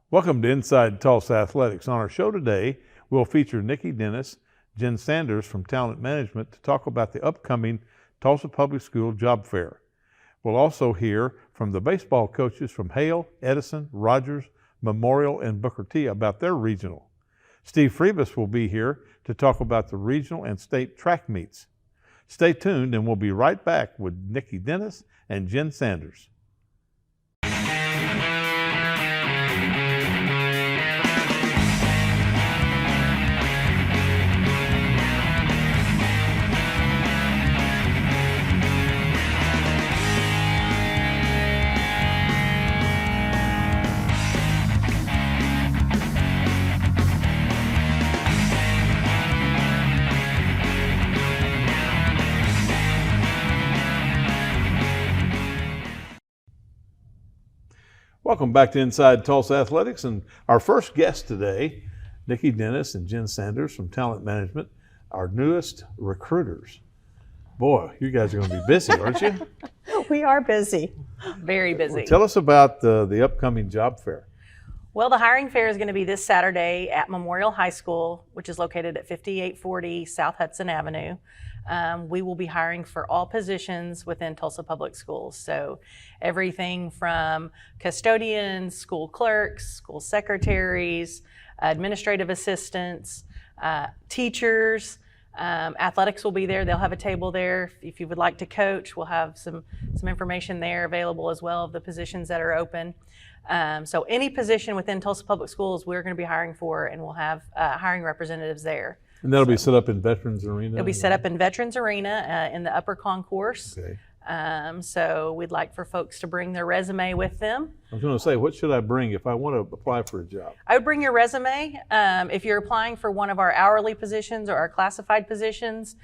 Welcome to Inside Tulsa Athletics. On our show today, we'll feature Nikki Dennis, Jen Sanders from Talent Management to talk about the upcoming Tulsa Public School Job Fair. We'll also hear from the baseball coaches from Hale, Edison, Rodger, Memorial, and Booker T about their regional. Steve Friebus will be here to talk about the regional and state track meets. Stay tuned and we'll be right back with Nikki Dennis and Jen Sanders. Welcome back to Inside Tulsa Athletics, and our first guest today, Nikki Dennis and Jen Sanders from Talent Management, our newest recruiters. Boy, you guys are going to be busy, aren't you? We are busy. Very busy. Well, tell us about the upcoming job fair. Well, the hiring fair is going to be this Saturday at Memorial High School, which is located at 5840 South Hudson Avenue. We will be hiring for all positions within Tulsa Public Schools. So everything from custodians, school clerks, school secretaries, administrative assistants, teachers. Athletics will be there. They'll have a table there. If you would like to coach, we'll have some information there available as well of the positions that are open. So any position within Tulsa Public Schools, we're going to be hiring for, and we'll have hiring representatives there. And that'll be set up in Veterans Arena? It'll be set up in Veterans Arena in the upper concourse. Okay. So we'd like for folks to bring their resume with them. I was going to say, what should I bring if I want to apply for a job? I would bring your resume. If you're applying for one of our hourly positions or our classified positions,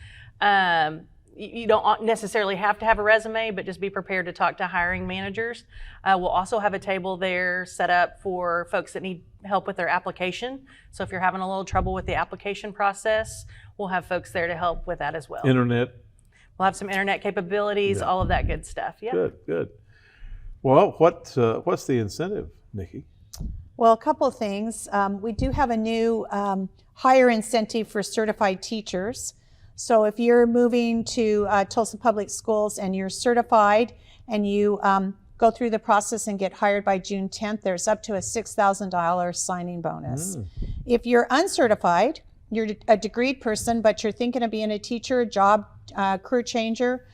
you don't necessarily have to have a resume, but just be prepared to talk to hiring managers. We'll also have a table there set up for folks that need help with their application. So if you're having a little trouble with the application process, we'll have folks there to help with that as well. Internet? We'll have some internet capabilities, all of that good stuff. Yeah. Good, good. Well, what's the incentive, Nikki? Well, a couple of things. We do have a new hire incentive for certified teachers. So if you're moving to Tulsa Public Schools and you're certified and you go through the process and get hired by June 10th, there's up to a $6,000 signing bonus. If you're uncertified, you're a degreed person, but you're thinking of being a teacher, a job career changer,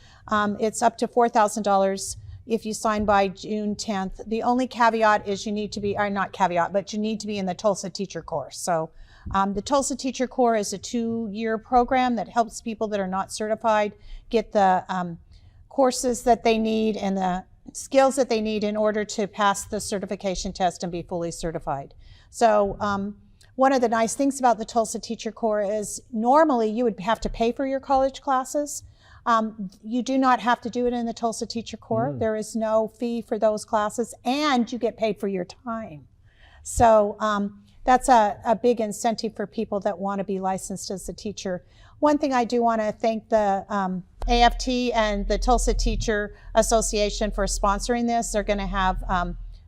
it's up to $4,000 if you sign by June 10th. The only caveat is you need to be, or not caveat, but you need to be in the Tulsa Teacher Corps. So the Tulsa Teacher Corps is a 2-year program that helps people that are not certified get the courses that they need and the skills that they need in order to pass the certification test and be fully certified. So one of the nice things about the Tulsa Teacher Corps is normally you would have to pay for your college classes. You do not have to do it in the Tulsa Teacher Corps. There is no fee for those classes, and you get paid for your time. So that's a big incentive for people that want to be licensed as a teacher. One thing I do want to thank the AFT and the Tulsa Teacher Association for sponsoring this. They're going to have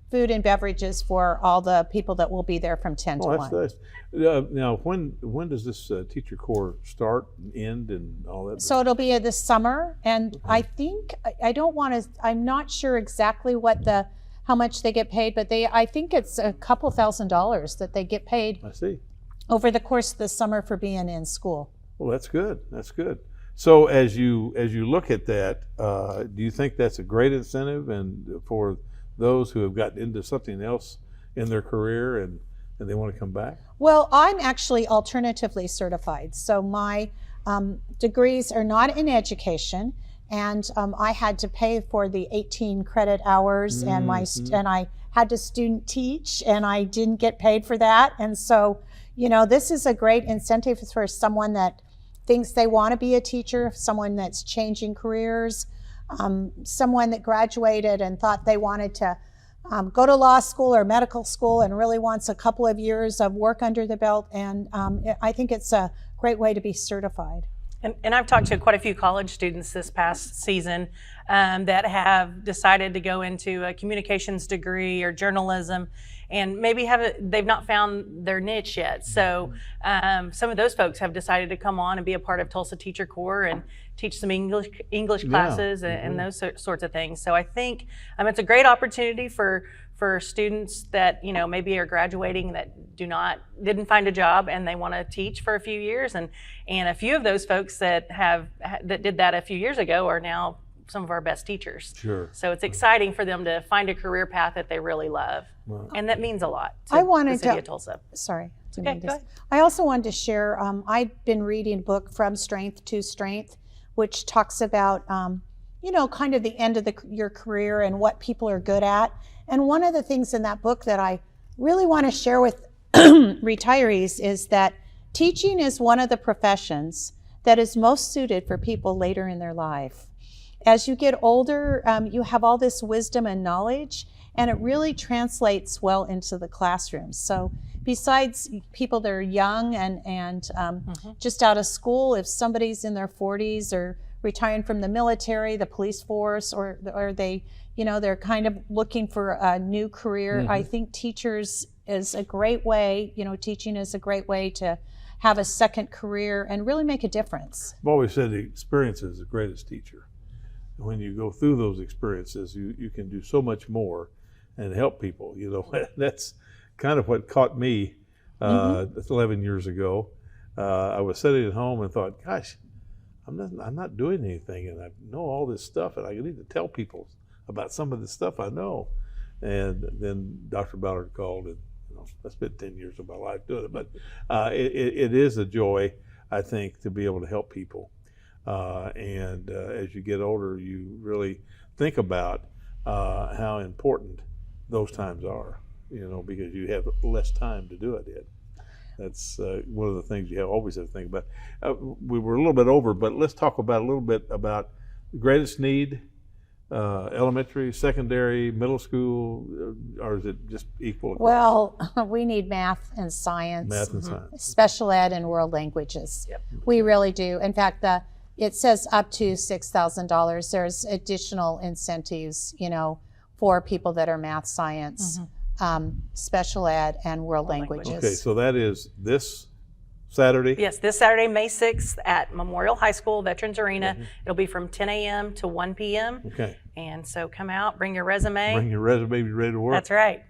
food and beverages for all the people that will be there from 10 to 1. That's nice. Now, when does this teacher corps start and end and all that? So it'll be this summer, and I think, I'm not sure exactly how much they get paid, but I think it's a couple $1,000s that they get paid. I see. Over the course of the summer for being in school. Well, that's good. That's good. So as you look at that, do you think that's a great incentive and for those who have gotten into something else in their career and they want to come back? Well, I'm actually alternatively certified. So my degrees are not in education, and I had to pay for the 18 credit hours and I had to student teach, and I didn't get paid for that. And so, this is a great incentive for someone that thinks they want to be a teacher, someone that's changing careers, someone that graduated and thought they wanted to go to law school or medical school and really wants a couple of years of work under the belt. And I think it's a great way to be certified. And I've talked to quite a few college students this past season that have decided to go into a communications degree or journalism, and maybe they've not found their niche yet. So some of those folks have decided to come on and be a part of Tulsa Teacher Corps and teach some English classes and those sorts of things. So I think it's a great opportunity for students that maybe are graduating that didn't find a job and they want to teach for a few years, and a few of those folks that did that a few years ago are now some of our best teachers. Sure. So it's exciting for them to find a career path that they really love, and that means a lot to the city of Tulsa. Sorry. Okay, go ahead. I also wanted to share, I've been reading a book, From Strength to Strength, which talks about, kind of the end of your career and what people are good at. And one of the things in that book that I really want to share with retirees is that teaching is one of the professions that is most suited for people later in their life. As you get older, you have all this wisdom and knowledge, and it really translates well into the classroom. So besides people that are young and just out of school, if somebody's in their 40s or retiring from the military, the police force, or they, they're kind of looking for a new career, I think teachers is a great way, teaching is a great way to have a second career and really make a difference. I've always said the experience is the greatest teacher. When you go through those experiences, you can do so much more and help people. That's kind of what caught me 11 years ago. I was sitting at home and thought, gosh, I'm not doing anything, and I know all this stuff, and I need to tell people about some of the stuff I know. And then Dr. Ballard called, and I spent 10 years of my life doing it. But it is a joy, I think, to be able to help people. And as you get older, you really think about how important those times are, because you have less time to do it in. That's one of the things you always have to think about. We were a little bit over, but let's talk about a little bit about the greatest need, elementary, secondary, middle school, or is it just equal? Well, we need math and science. Math and science. Special ed and world languages. Yep. We really do. In fact, it says up to $6,000. There's additional incentives, for people that are math, science, special ed, and world languages. Okay, so that is this Saturday? Yes, this Saturday, May 6th at Memorial High School, Veterans Arena. It'll be from 10 a.m. to 1 p.m. Okay. And so come out, bring your resume. Bring your resume, be ready to work. That's right.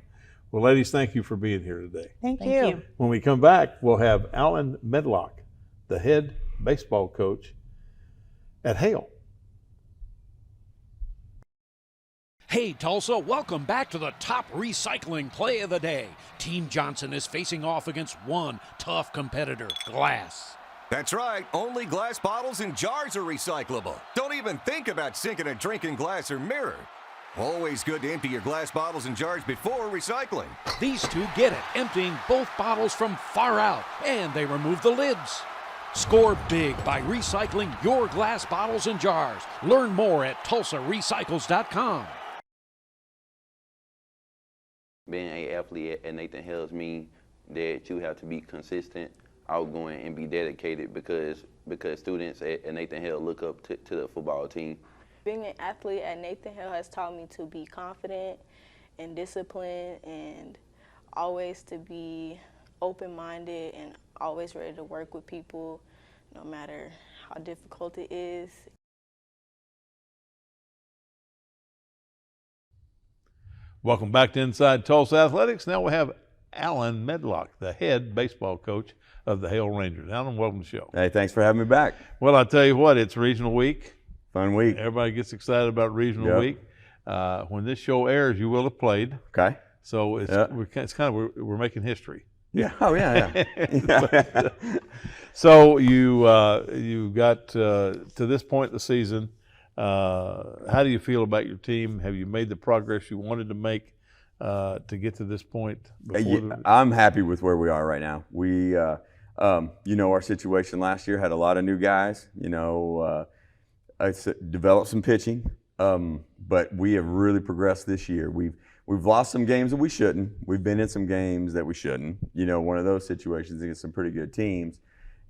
Well, ladies, thank you for being here today. Thank you. you. When we come back, we'll have Alan Medlock, the head baseball coach at Hale. Hey Tulsa, welcome back to the top recycling play of the day. Team Johnson is facing off against one tough competitor, glass. That's right, only glass bottles and jars are recyclable. Don't even think about sinking a drink in glass or mirror. Always good to empty your glass bottles and jars before recycling. These two get it, emptying both bottles from far out, and they remove the lids. Score big by recycling your glass bottles and jars. Learn more at TulsaRecycles.com. Being an athlete at Nathan Hale's means that you have to be consistent, outgoing, and be dedicated because students at Nathan Hale look up to the football team. Being an athlete at Nathan Hale has taught me to be confident and disciplined and always to be open-minded and always ready to work with people no matter how difficult it is. Welcome back to Inside Tulsa Athletics. Now we have Alan Medlock, the head baseball coach of the Hale Rangers. Alan, welcome to the show. Hey, thanks for having me back. Well, I tell you what, it's regional week. Fun week. Everybody gets excited about regional week. When this show airs, you will have played. Okay. So it's we're making history. Yeah. Oh, yeah, yeah. So you got to this point in the season. How do you feel about your team? Have you made the progress you wanted to make to get to this point? I'm happy with where we are right now. We, our situation last year had a lot of new guys. I developed some pitching, but we have really progressed this year. We've lost some games that we shouldn't. We've been in some games that we shouldn't. One of those situations against some pretty good teams.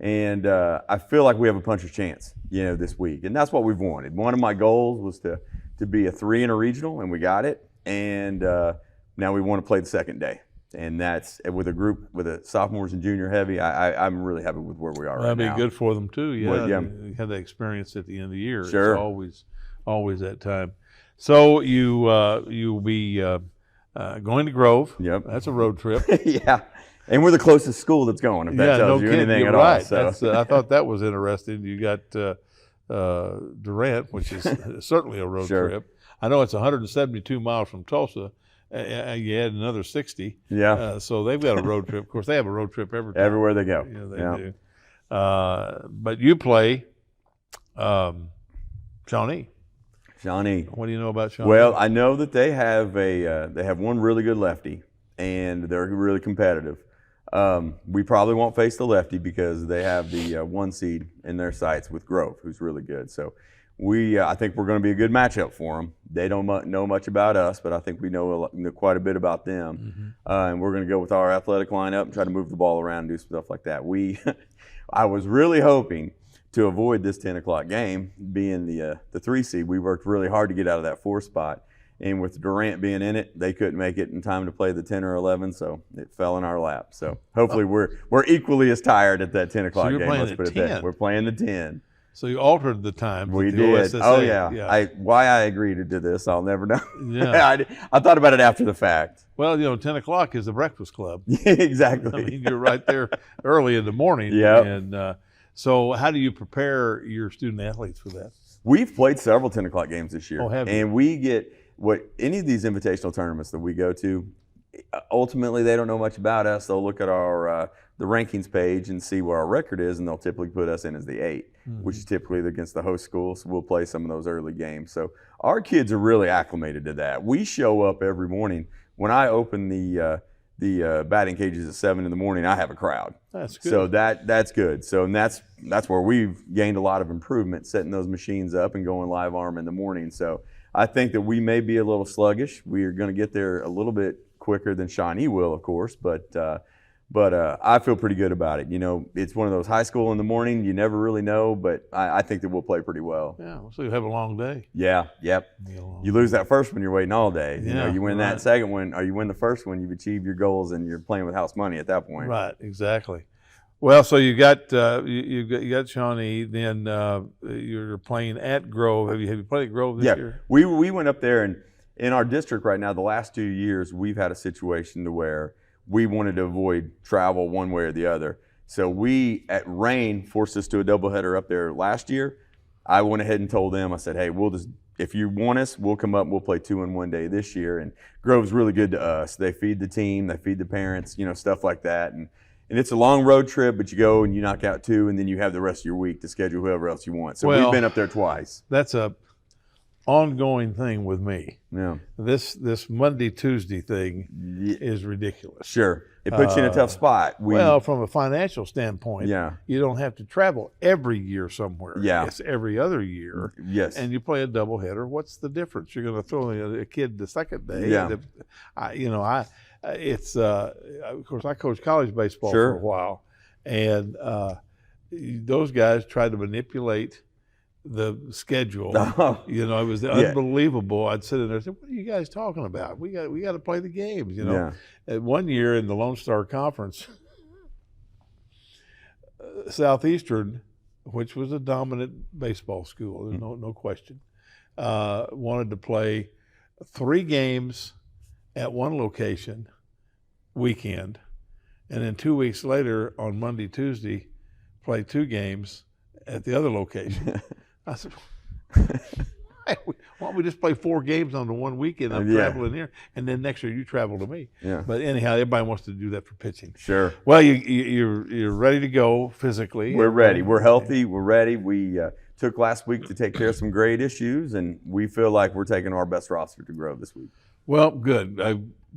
And I feel like we have a puncher's chance, this week. And that's what we've wanted. One of my goals was to be a 3 in a regional, and we got it. And now we want to play the second day. And that's with a group with a sophomores and junior heavy. I'm really happy with where we are right now. That'd be good for them too. Yeah, Well, yeah. You had that experience at the end of the year. Sure. It's always that time. So you'll be going to Grove. Yep. That's a road trip. Yeah. And we're the closest school that's going, if that tells you kidding. anything You're at right. all. So. I thought that was interesting. You got Durant, which is certainly a road Sure. trip. I know it's 172 miles from Tulsa. You add another 60. Yeah. So they've got a road trip. Of course, they have a road trip Everywhere they go. Yeah, they do. But you play Shawnee. Shawnee. What do you know about Shawnee? Well, I know that they have one really good lefty, and they're really competitive. We probably won't face the lefty because they have the 1 seed in their sights with Grove, who's really good. So I think we're going to be a good matchup for them. They don't know much about us, but I think we know quite a bit about them. And we're going to go with our athletic lineup and try to move the ball around and do stuff like that. I was really hoping to avoid this 10 o'clock game, being the 3 seed. We worked really hard to get out of that 4 spot. And with Durant being in it, they couldn't make it in time to play the 10 or 11, so it fell in our lap. So hopefully we're equally as tired at that 10 o'clock game. Let's put it that. We're playing the 10. So you altered the time. We the did. OSSA. Oh, yeah. Why I agreed to do this, I'll never know. Yeah. I thought about it after the fact. Well, 10 o'clock is the breakfast club. Exactly. I mean, you're right there early in the morning. Yep. And so how do you prepare your student athletes for that? We've played several 10 o'clock games this year. Oh, have you? And we get any of these invitational tournaments that we go to, ultimately they don't know much about us. They'll look at our the rankings page and see where our record is, and they'll typically put us in as the 8, which is typically against the host school. So we'll play some of those early games. So our kids are really acclimated to that. We show up every morning. When I open the batting cages at 7 in the morning, I have a crowd. That's good. So that's good. So and that's where we've gained a lot of improvement, setting those machines up and going live arm in the morning. So I think that we may be a little sluggish. We are going to get there a little bit quicker than Shawnee will, of course, but I feel pretty good about it. It's one of those high school in the morning. You never really know, but I think that we'll play pretty well. Yeah, so you have a long day. Yeah, yep. You lose that first one, you're waiting all day. You win that second one, or you win the first one, you've achieved your goals, and you're playing with house money at that point. Right, exactly. Well, so you got Shawnee. Then you're playing at Grove. Have you played at Grove this year? We went up there, and in our district right now, the last 2 years, we've had a situation to where we wanted to avoid travel one way or the other. So we, at Rain, forced us to a doubleheader up there last year. I went ahead and told them, I said, hey, if you want us, we'll come up and we'll play 2 in one day this year. And Grove's really good to us. They feed the team, they feed the parents, stuff like that. And it's a long road trip, but you go and you knock out 2, and then you have the rest of your week to schedule whoever else you want. So we've been up there twice. That's a ongoing thing with me. Yeah. This Monday, Tuesday thing is ridiculous. Sure. It puts you in a tough spot. From a financial standpoint, you don't have to travel every year somewhere. Yeah. It's every other year. Yes. And you play a doubleheader. What's the difference? You're going to throw a kid the second day. Yeah. Of course, I coached college baseball Sure. for a while, and those guys tried to manipulate the schedule. Oh. It was unbelievable. I'd sit in there and say, what are you guys talking about? We got to play the games, Yeah. And one year in the Lone Star Conference, Southeastern, which was a dominant baseball school, there's no question, wanted to play 3 games at one location weekend, and then 2 weeks later on Monday, Tuesday, play 2 games at the other location. I said, why don't we just play 4 games on the one weekend? I'm traveling here, and then next year you travel to me. Yeah. But anyhow, everybody wants to do that for pitching. Sure. Well, you're ready to go physically. We're ready. We're healthy. We're ready. We took last week to take care of some grade issues, and we feel like we're taking our best roster to Grove this week. Well, good.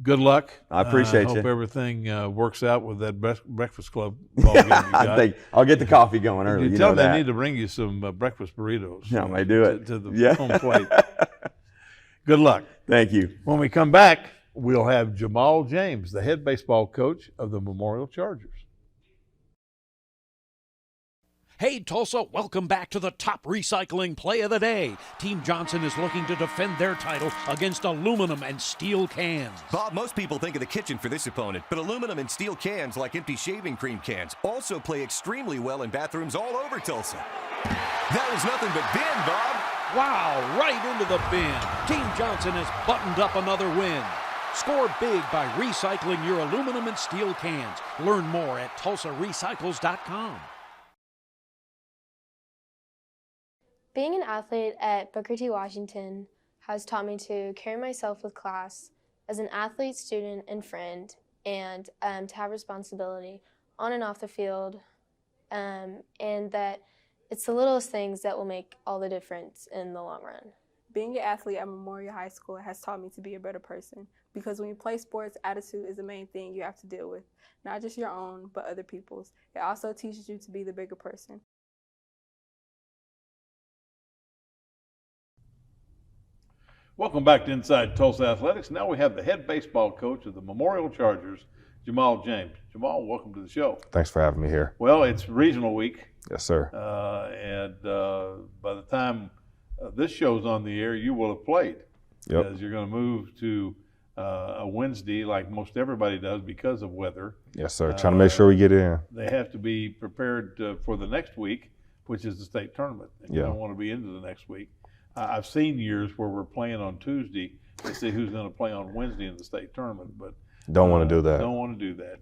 Good luck. I appreciate I you. hope everything works out with that breakfast club ball game you got. I think I'll get the coffee going early. You tell them they need to bring you some breakfast burritos. Yeah, they do it. To the home plate. Good luck. Thank you. When we come back, we'll have Jamal James, the head baseball coach of the Memorial Chargers. Hey Tulsa, welcome back to the top recycling play of the day. Team Johnson is looking to defend their title against aluminum and steel cans. Bob, most people think of the kitchen for this opponent, but aluminum and steel cans, like empty shaving cream cans, also play extremely well in bathrooms all over Tulsa. That was nothing but bin, Bob. Wow, right into the bin. Team Johnson has buttoned up another win. Score big by recycling your aluminum and steel cans. Learn more at TulsaRecycles.com. Being an athlete at Booker T. Washington has taught me to carry myself with class as an athlete, student, and friend, and to have responsibility on and off the field, and that it's the littlest things that will make all the difference in the long run. Being an athlete at Memorial High School has taught me to be a better person, because when you play sports, attitude is the main thing you have to deal with, not just your own, but other people's. It also teaches you to be the bigger person. Welcome back to Inside Tulsa Athletics. Now we have the head baseball coach of the Memorial Chargers, Jamal James. Jamal, welcome to the show. Thanks for having me here. Well, it's regional week. Yes, sir. And by the time this show's on the air, you will have played. Yep. As you're going to move to a Wednesday like most everybody does because of weather. Yes, sir. Trying to make sure we get in. They have to be prepared for the next week, which is the state tournament. And you don't want to be into the next week. I've seen years where we're playing on Tuesday to see who's going to play on Wednesday in the state tournament, but don't want to do that. Don't want to do that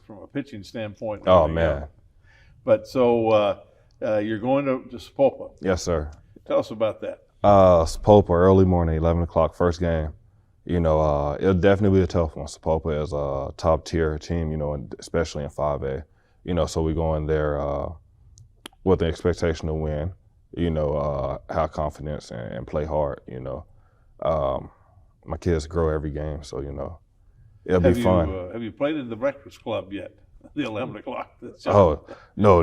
from a pitching standpoint. Oh man! But so you're going to Sapulpa. Yes, sir. Tell us about that. Sapulpa, early morning, 11 o'clock, first game. You know, it'll definitely be a tough one. Sapulpa is a top tier team, you know, and especially in 5A. You know, so we go in there with the expectation to win. You know, have confidence and play hard, you know. My kids grow every game, so, you know, it'll be fun. Have you played in the Breakfast Club yet? The 11 o'clock. Oh, no,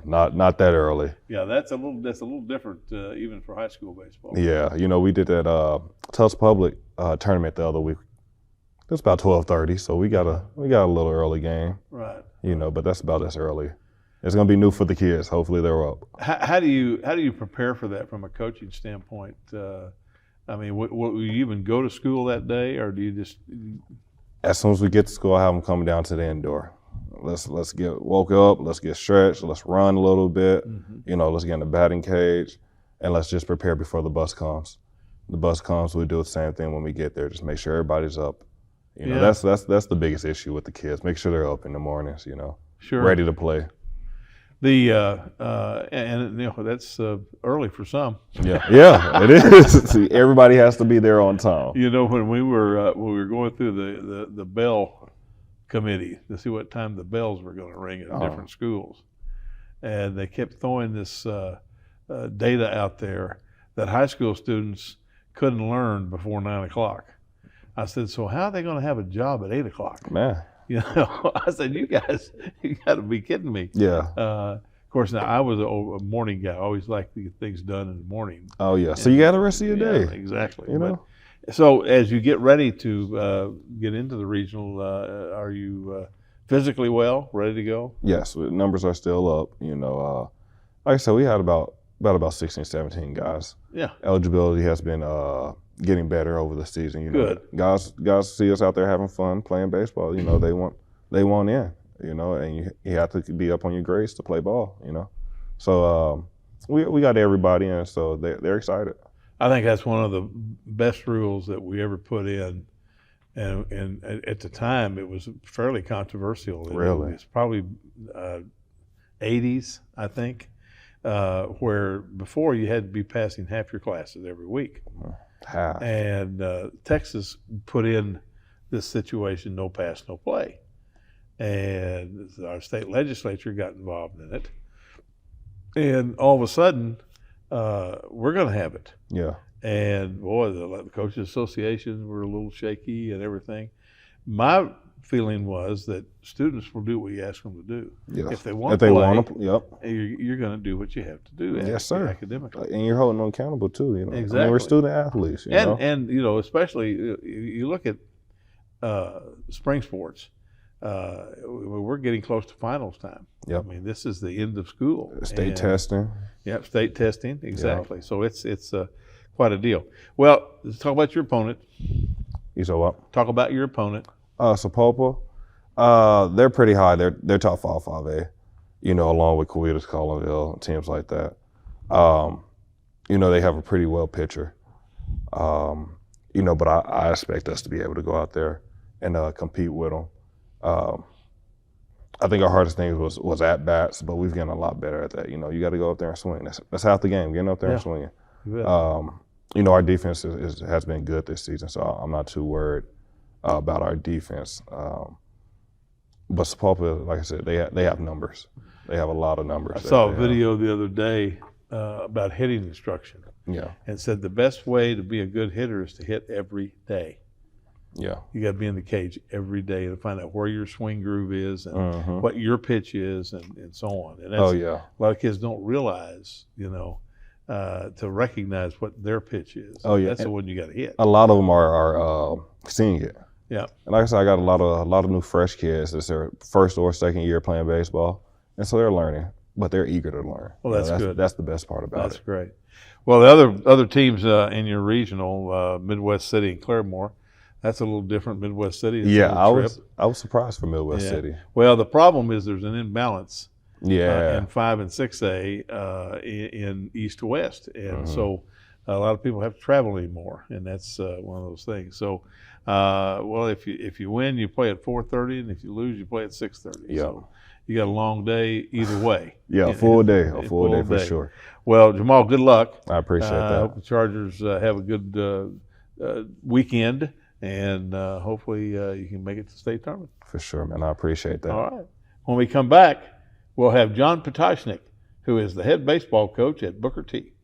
not that early. Yeah, that's a little different even for high school baseball. Yeah, you know, we did that Tulsa Public tournament the other week. It was about 12:30, so we got a little early game. Right. You know, but that's about as early. It's going to be new for the kids. Hopefully they're up. How do you prepare for that from a coaching standpoint? I mean, will you even go to school that day, or do you just? As soon as we get to school, I have them coming down to the indoor. Let's get woke up. Let's get stretched. Let's run a little bit. Mm-hmm. You know, let's get in the batting cage, and let's just prepare before the bus comes. The bus comes, we do the same thing when we get there. Just make sure everybody's up. You know, that's the biggest issue with the kids. Make sure they're up in the mornings. You know, ready to play. And you know, that's early for some. Yeah, it is. See, everybody has to be there on time. You know, when we were going through the bell committee to see what time the bells were going to ring at different schools, and they kept throwing this data out there that high school students couldn't learn before 9 o'clock. I said, so how are they going to have a job at 8 o'clock? Man. You know, I said, you got to be kidding me. Yeah. Of course, now I was a morning guy. I always liked to get things done in the morning. Oh yeah. So you got the rest of your day. Exactly. You know. So as you get ready to get into the regional, are you physically well, ready to go? Yes. Numbers are still up. You know, like I said, we had about 16, 17 guys. Yeah. Eligibility has been getting better over the season. You know, good. Guys see us out there having fun playing baseball. You know, they want in. You know, and you have to be up on your grades to play ball. You know, so we got everybody in, so they're excited. I think that's one of the best rules that we ever put in, and at the time it was fairly controversial. Really, it's probably 80s, I think, where before you had to be passing half your classes every week. Half. And Texas put in this situation, no pass, no play. And our state legislature got involved in it. And all of a sudden, we're going to have it. Yeah. And boy, the coaches associations were a little shaky and everything. My feeling was that students will do what you ask them to do. Yes. If they want to play, yep. You're going to do what you have to do. Yes, sir. Academically. And you're holding them accountable too. You know. Exactly. I mean, we're student athletes. And you know, especially you look at spring sports. we're getting close to finals time. Yep. I mean, this is the end of school. State testing. Yep, state testing, exactly. Yep. So it's quite a deal. Well, let's talk about your opponent. You said what? Talk about your opponent. Sapopa. They're pretty high. They're top 5A. Along with Coetus, Collinville, teams like that. They have a pretty well pitcher. But I expect us to be able to go out there and compete with them. I think our hardest thing was at bats, but we've gotten a lot better at that. You got to go up there and swing. That's half the game, getting up there and swinging. Our defense has been good this season, so I'm not too worried about our defense. But Sapulpa, like I said, they have numbers. They have a lot of numbers. I saw a video the other day about hitting instruction. Yeah. And said the best way to be a good hitter is to hit every day. Yeah. You got to be in the cage every day to find out where your swing groove is and what your pitch is and so on. And that's, a lot of kids don't realize, to recognize what their pitch is. That's the one you got to hit. A lot of them are seeing it. Yeah. And like I said, I got a lot of new fresh kids. It's their first or second year playing baseball, and so they're learning, but they're eager to learn. Well, that's good. That's the best part about it. That's great. Well, the other teams in your regional, Midwest City and Claremore, that's a little different. Midwest City. Yeah, I was surprised for Midwest City. Well, the problem is there's an imbalance. Yeah. In 5 and 6A in East to West, and so a lot of people have to travel anymore, and that's one of those things. So, if you win, you play at 4:30, and if you lose, you play at 6:30. Yeah. So you got a long day either way. Yeah, a full day for sure. Well, Jamal, good luck. I appreciate that. I hope the Chargers have a good weekend, and hopefully you can make it to the state tournament. For sure, man. I appreciate that. All right. When we come back, we'll have John Potocnik, who is the head baseball coach at Booker T.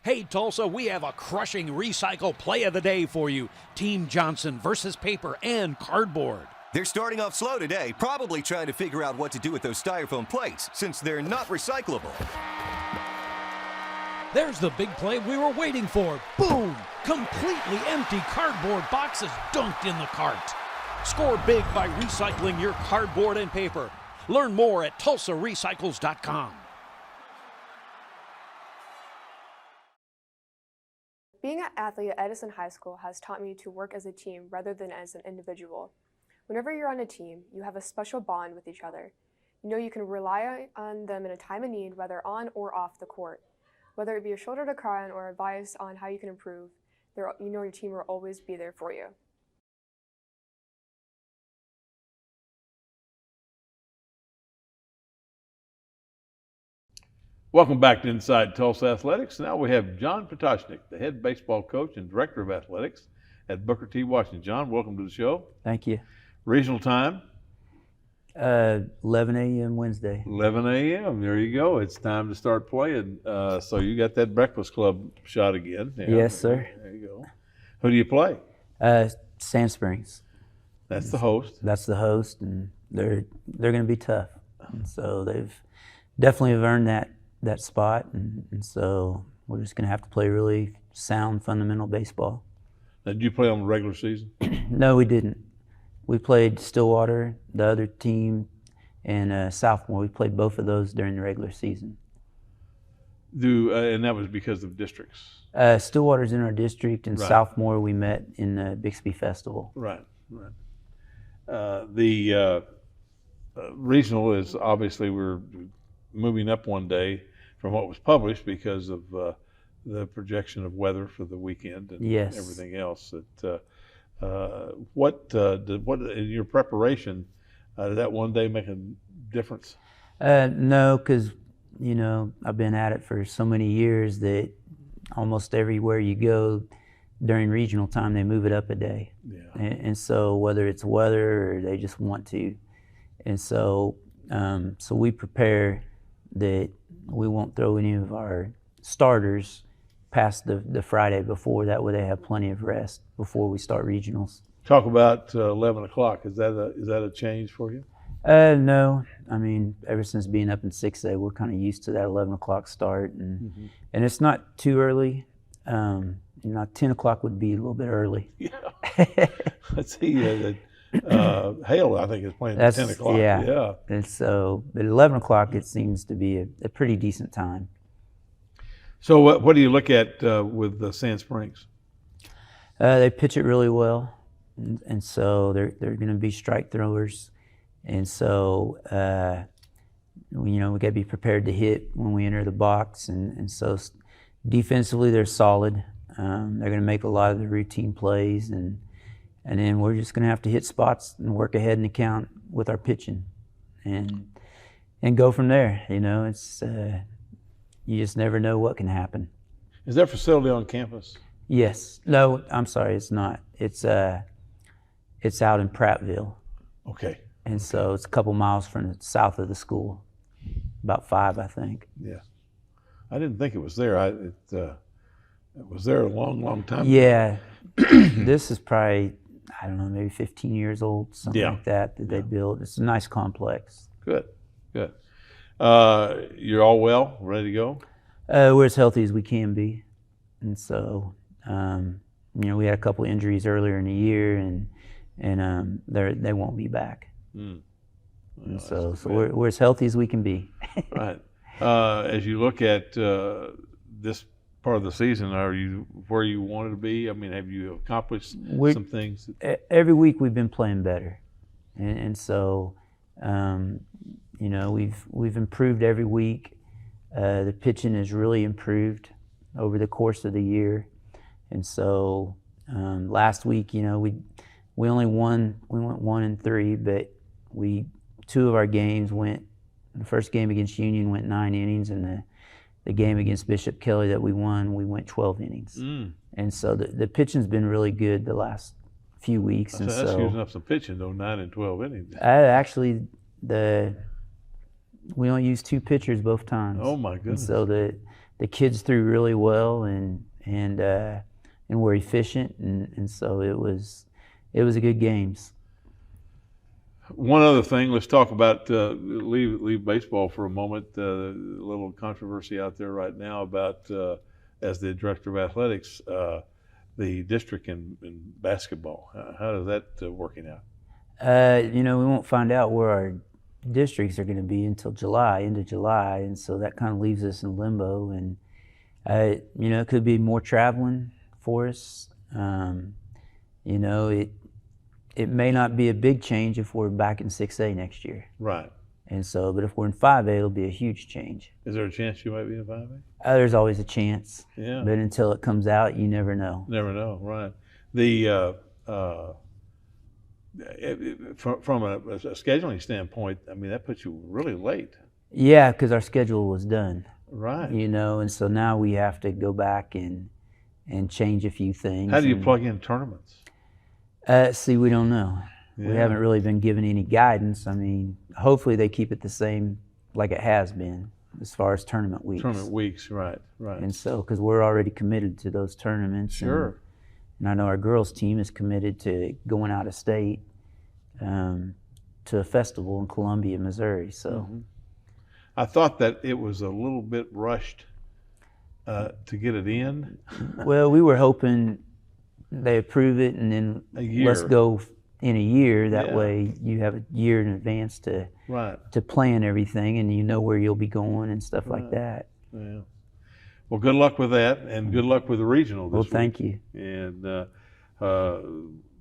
Hey, Tulsa, we have a crushing recycle play of the day for you. Team Johnson versus paper and cardboard. They're starting off slow today, probably trying to figure out what to do with those styrofoam plates, since they're not recyclable. There's the big play we were waiting for. Boom! Completely empty cardboard boxes dunked in the cart. Score big by recycling your cardboard and paper. Learn more at TulsaRecycles.com. Being an athlete at Edison High School has taught me to work as a team rather than as an individual. Whenever you're on a team, you have a special bond with each other. You can rely on them in a time of need, whether on or off the court. Whether it be a shoulder to cry on or advice on how you can improve, your team will always be there for you. Welcome back to Inside Tulsa Athletics. Now we have John Potocnik, the head baseball coach and director of athletics at Booker T. Washington. John, welcome to the show. Thank you. Regional time? 11 a.m. Wednesday. 11 a.m. There you go. It's time to start playing. So you got that Breakfast Club shot again. Yeah. Yes, sir. There you go. Who do you play? Sand Springs. That's the host. That's the host, and they're going to be tough. And so they've definitely have earned that spot, and so we're just going to have to play really sound, fundamental baseball. Now, did you play on the regular season? No, we didn't. We played Stillwater, the other team, and Southmore. We played both of those during the regular season. And that was because of districts? Stillwater's in our district, and Right. Southmore we met in the Bixby Festival. Right. The regional is obviously we're moving up one day from what was published because of the projection of weather for the weekend and Yes. everything else. What in your preparation did that one day make a difference? No, because I've been at it for so many years that almost everywhere you go during regional time they move it up a day. Yeah. And so whether it's weather or they just want to, and so we prepare that we won't throw any of our starters past the Friday before. That way they have plenty of rest before we start regionals. Talk about 11 o'clock. Is that a change for you? No, I mean, ever since being up in 6A, we're kind of used to that 11 o'clock start, and it's not too early. 10 o'clock would be a little bit early. Yeah. Let's see. Hale, I think, is playing at 10 o'clock. Yeah. And so at 11 o'clock, it seems to be a pretty decent time. So what do you look at with the Sand Springs? They pitch it really well, and so they're going to be strike throwers, and so we got to be prepared to hit when we enter the box, and so defensively they're solid. They're going to make a lot of the routine plays, and then we're just going to have to hit spots and work ahead in the count with our pitching, and go from there. It's you just never know what can happen. Is there a facility on campus? Yes. No, I'm sorry, it's not. It's out in Prattville. Okay. And so it's a couple miles from the south of the school, about 5, I think. Yeah. I didn't think it was there. It was there a long, long time ago. Yeah. This is probably, I don't know, maybe 15 years old, something like that they built. It's a nice complex. Good. You're all well, ready to go? We're as healthy as we can be. And so, we had a couple injuries earlier in the year, and they won't be back. Well, and so we're as healthy as we can be. Right. As you look at this part of the season, are you where you wanted to be? I mean, have you accomplished some things? Every week we've been playing better, and so we've improved every week. The pitching has really improved over the course of the year, and so last week, we only won. We went 1-3, but 2 of our games went. The first game against Union went 9 innings, and the game against Bishop Kelly that we won, we went 12 innings. And so the pitching's been really good the last few weeks. That's using up some pitching though, 9 and 12 innings. Actually, we only used 2 pitchers both times. Oh my goodness! And so the kids threw really well and were efficient, and so it was a good games. One other thing, let's talk about leave baseball for a moment. A little controversy out there right now about, as the director of athletics, the district in basketball. How is that working out? We won't find out where our districts are going to be until end of July, and so that kind of leaves us in limbo. And it could be more traveling for us. It may not be a big change if we're back in 6A next year. Right. And so, but if we're in 5A, it'll be a huge change. Is there a chance you might be in 5A? There's always a chance. Yeah. But until it comes out, you never know. Never know, right. The from a scheduling standpoint, I mean, that puts you really late. Yeah, because our schedule was done. Right. And so now we have to go back and change a few things. How do you plug in tournaments? See, we don't know. Yeah. We haven't really been given any guidance. I mean, hopefully they keep it the same like it has been as far as tournament weeks. Tournament weeks, right. And so, because we're already committed to those tournaments. Sure. And I know our girls' team is committed to going out of state to a festival in Columbia, Missouri. So, I thought that it was a little bit rushed to get it in. Well, we were hoping they approve it and then let's go in a year. That way you have a year in advance to plan everything, and you know where you'll be going and stuff like that. Yeah. Well, good luck with that, and good luck with the regional this week. Well, thank you. And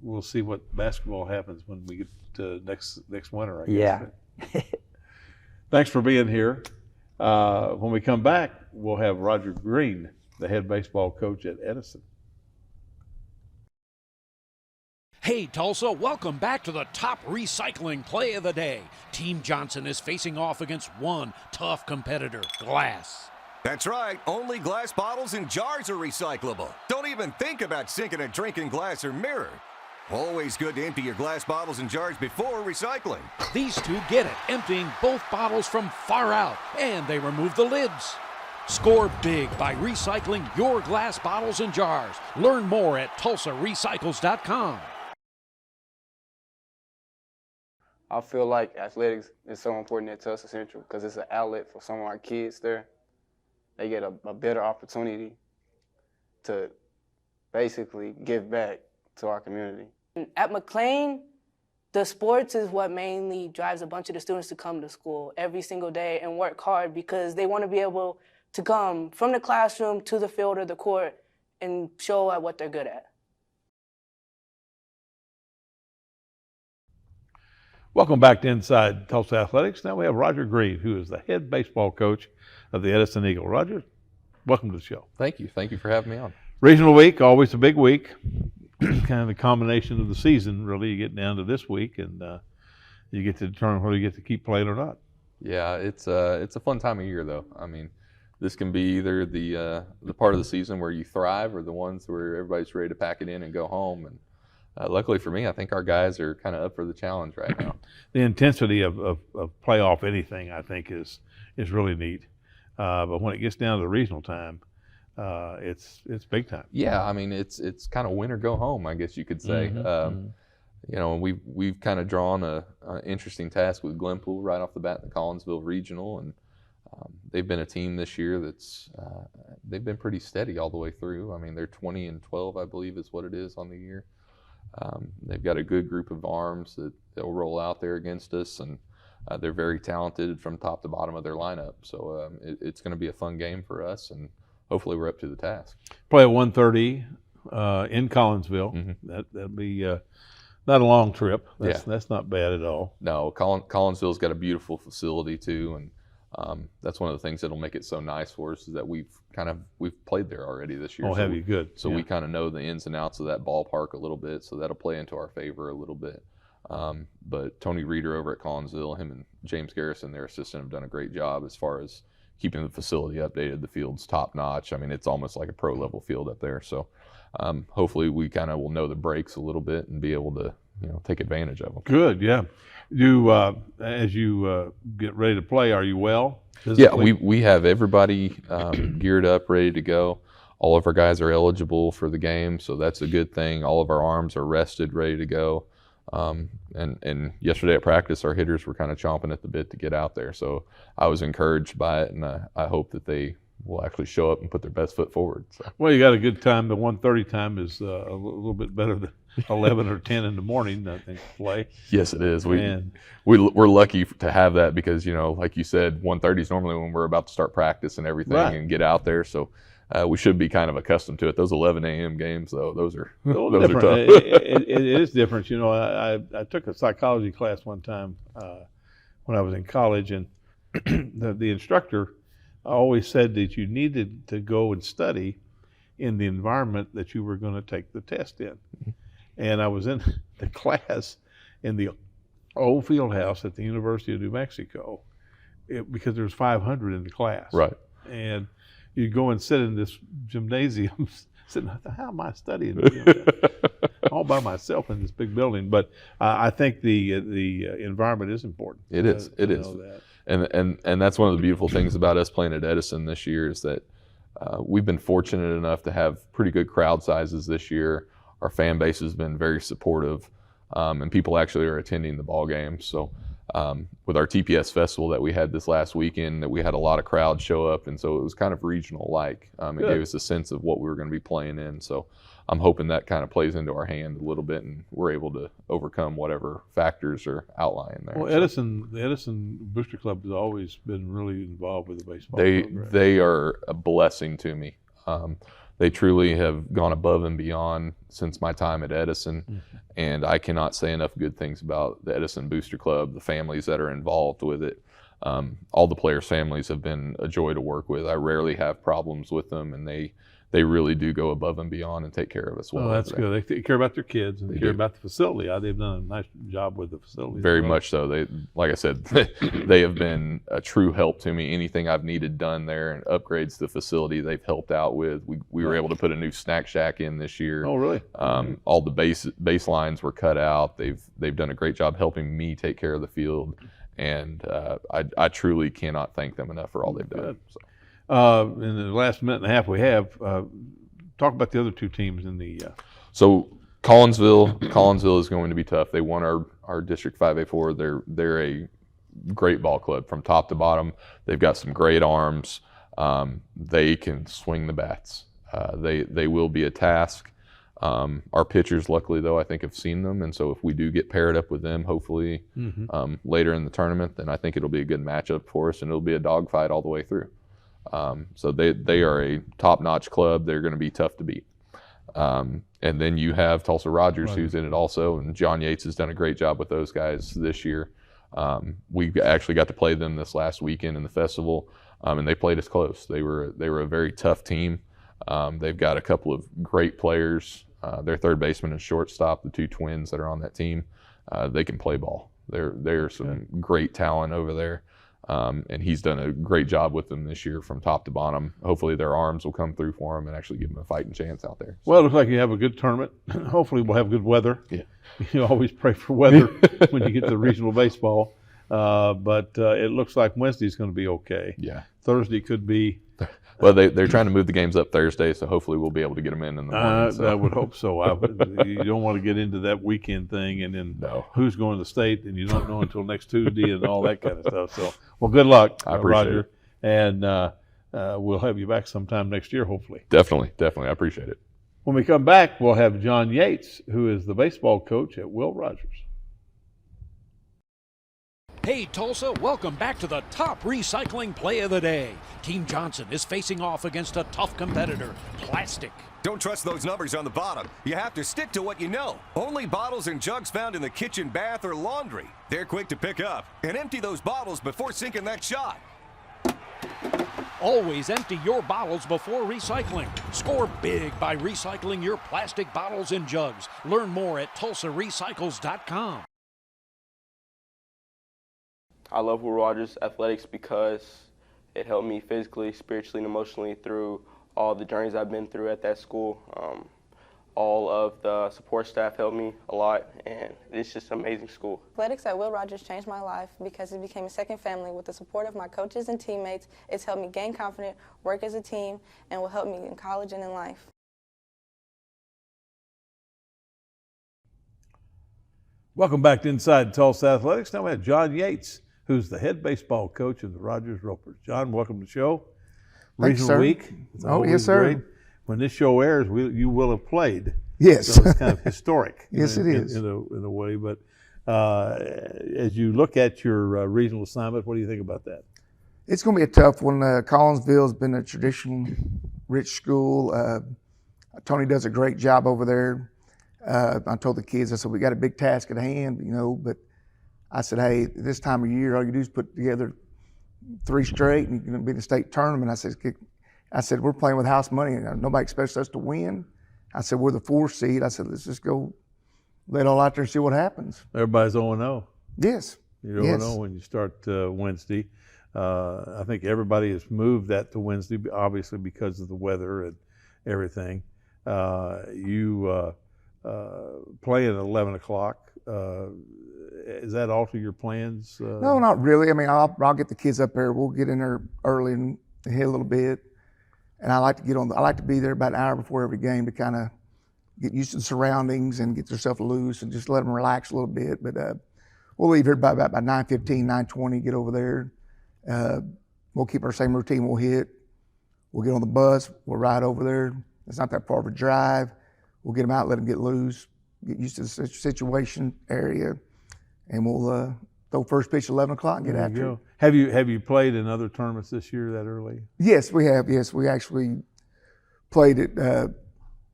we'll see what basketball happens when we get to next winter, I guess. Yeah. Thanks for being here. When we come back, we'll have Rodger Green, the head baseball coach at Edison. Hey Tulsa, welcome back to the top recycling play of the day. Team Johnson is facing off against one tough competitor, glass. That's right, only glass bottles and jars are recyclable. Don't even think about sinking a drink in glass or mirror. Always good to empty your glass bottles and jars before recycling. These two get it, emptying both bottles from far out, and they remove the lids. Score big by recycling your glass bottles and jars. Learn more at TulsaRecycles.com. I feel like athletics is so important at Tulsa Central because it's an outlet for some of our kids there. They get a better opportunity to basically give back to our community. At McLean, the sports is what mainly drives a bunch of the students to come to school every single day and work hard because they want to be able to come from the classroom to the field or the court and show at what they're good at. Welcome back to Inside Tulsa Athletics. Now we have Rodger Green, who is the head baseball coach of the Edison Eagle. Rodger, welcome to the show. Thank you. Thank you for having me on. Regional week, always a big week. Kind of the combination of the season, really. You get down to this week, and you get to determine whether you get to keep playing or not. Yeah, it's a fun time of year, though. I mean, this can be either the part of the season where you thrive, or the ones where everybody's ready to pack it in and go home. And luckily for me, I think our guys are kind of up for the challenge right now. The intensity of playoff anything, I think, is really neat. But when it gets down to the regional time, it's big time. Yeah, I mean, it's kind of win or go home, I guess you could say. You know, we've kind of drawn an interesting task with Glenpool right off the bat in the Collinsville Regional, and they've been a team this year that's they've been pretty steady all the way through. I mean, they're 20-12, I believe, is what it is on the year. They've got a good group of arms that they'll roll out there against us, and they're very talented from top to bottom of their lineup. So it's going to be a fun game for us, and hopefully we're up to the task. Play at 1:30 in Collinsville. That'll be not a long trip. That's not bad at all. No, Collinsville's got a beautiful facility too, and that's one of the things that'll make it so nice for us is that we've played there already this year. Oh, have you? Good. So we kind of know the ins and outs of that ballpark a little bit, so that'll play into our favor a little bit. But Tony Reeder over at Collinsville, him and James Garrison, their assistant, have done a great job as far as keeping the facility updated. The field's top notch. I mean, it's almost like a pro level field up there. So hopefully we kind of will know the breaks a little bit and be able to take advantage of them. Good, yeah. You as you get ready to play, are you well physically? Yeah, we have everybody geared up, ready to go. All of our guys are eligible for the game, so that's a good thing. All of our arms are rested, ready to go. And yesterday at practice, our hitters were kind of chomping at the bit to get out there. So I was encouraged by it, and I hope that they will actually show up and put their best foot forward. So. Well, you got a good time. The 1:30 time is a little bit better than 11 or 10 in the morning, I think, to play. Yes, it is. We're lucky to have that because, like you said, 1:30 is normally when we're about to start practice and everything and get out there. So we should be kind of accustomed to it. Those 11 a.m. games, though, those are tough. It is different. I took a psychology class one time when I was in college, and the instructor always said that you needed to go and study in the environment that you were going to take the test in. And I was in the class in the old field house at the University of New Mexico because there was 500 in the class. Right. And you'd go and sit in this gymnasium, sitting, how am I studying? All by myself in this big building. But I think the environment is important. It is. It is. And that's one of the beautiful things about us playing at Edison this year is that we've been fortunate enough to have pretty good crowd sizes this year. Our fan base has been very supportive, and people actually are attending the ball games. So with our TPS festival that we had this last weekend, that we had a lot of crowds show up, and so it was kind of regional-like. It gave us a sense of what we were going to be playing in. So I'm hoping that kind of plays into our hand a little bit, and we're able to overcome whatever factors are outlying there. Well, the Edison Booster Club has always been really involved with the baseball program. They are a blessing to me. They truly have gone above and beyond since my time at Edison, and I cannot say enough good things about the Edison Booster Club, the families that are involved with it. All the players' families have been a joy to work with. I rarely have problems with them, and they really do go above and beyond and take care of us well. Oh, that's good. They care about their kids and they care about the facility. They've done a nice job with the facility. Very much so. They, like I said, they have been a true help to me. Anything I've needed done there and upgrades to the facility, they've helped out with. We were able to put a new snack shack in this year. Oh, really? All the baselines were cut out. They've done a great job helping me take care of the field, and I truly cannot thank them enough for all they've done. So. In the last minute and a half we have, talk about the other two teams in the. So Collinsville is going to be tough. They won our District 5A4. They're a great ball club from top to bottom. They've got some great arms. They can swing the bats. They will be a task. Our pitchers, luckily though, I think have seen them, and so if we do get paired up with them, hopefully later in the tournament, then I think it'll be a good matchup for us, and it'll be a dogfight all the way through. So they are a top-notch club. They're going to be tough to beat. And then you have Tulsa Rodgers, who's in it also, and John Yates has done a great job with those guys this year. We actually got to play them this last weekend in the festival, and they played us close. They were a very tough team. They've got a couple of great players. Their third baseman and shortstop, the two twins that are on that team, they can play ball. They're some great talent over there. And he's done a great job with them this year from top to bottom. Hopefully their arms will come through for them and actually give them a fighting chance out there. Well, it looks like you have a good tournament. Hopefully we'll have good weather. Yeah. You always pray for weather when you get to regional baseball. But it looks like Wednesday's going to be okay. Yeah. Thursday could be. Well, they're trying to move the games up Thursday, so hopefully we'll be able to get them in the morning. So. I would hope so. You don't want to get into that weekend thing and then who's going to the state, and you don't know until next Tuesday and all that kind of stuff. So, well, good luck, I appreciate Rodger. it. And we'll have you back sometime next year, hopefully. Definitely. I appreciate it. When we come back, we'll have John Yates, who is the baseball coach at Will Rodgers. Hey Tulsa, welcome back to the top recycling play of the day. Team Johnson is facing off against a tough competitor, plastic. Don't trust those numbers on the bottom. You have to stick to what you know. Only bottles and jugs found in the kitchen, bath, or laundry. They're quick to pick up. And empty those bottles before sinking that shot. Always empty your bottles before recycling. Score big by recycling your plastic bottles and jugs. Learn more at TulsaRecycles.com. I love Will Rodgers Athletics because it helped me physically, spiritually, and emotionally through all the journeys I've been through at that school. All of the support staff helped me a lot, and it's just an amazing school. Athletics at Will Rodgers changed my life because it became a second family. With the support of my coaches and teammates, it's helped me gain confidence, work as a team, and will help me in college and in life. Welcome back to Inside Tulsa Athletics. Now we have John Yates, who's the head baseball coach of the Rodgers Ropers. John, welcome to the show. Thanks, Regional sir. week. It's yes, sir. Great. When this show airs, you will have played. Yes. So it's kind of historic. Yes, it is. In a way. But as you look at your regional assignment, what do you think about that? It's going to be a tough one. Collinsville's been a traditional rich school. Tony does a great job over there. I told the kids, I said, we got a big task at hand, but I said, hey, this time of year, all you do is put together 3 straight and you're going to be in the state tournament. I said, we're playing with house money. Nobody expects us to win. I said, we're the 4th seed. I said, let's just go lay it all out there and see what happens. Everybody's 0-0. Yes. You're 0-0 when you start Wednesday. I think everybody has moved that to Wednesday, obviously because of the weather and everything. You playing at 11 o'clock. Does that alter your plans? No, not really. I mean, I'll get the kids up there. We'll get in there early and hit a little bit. And I like to be there about an hour before every game to kind of get used to the surroundings and get yourself loose and just let them relax a little bit. But we'll leave here by 9:15, 9:20, get over there. We'll keep our same routine. We'll get on the bus. We'll ride over there. It's not that far of a drive. We'll get them out, let them get loose, get used to the situation area, and we'll throw first pitch at 11 o'clock and get after it. Have you played in other tournaments this year that early? Yes, we have. Yes, we actually played at the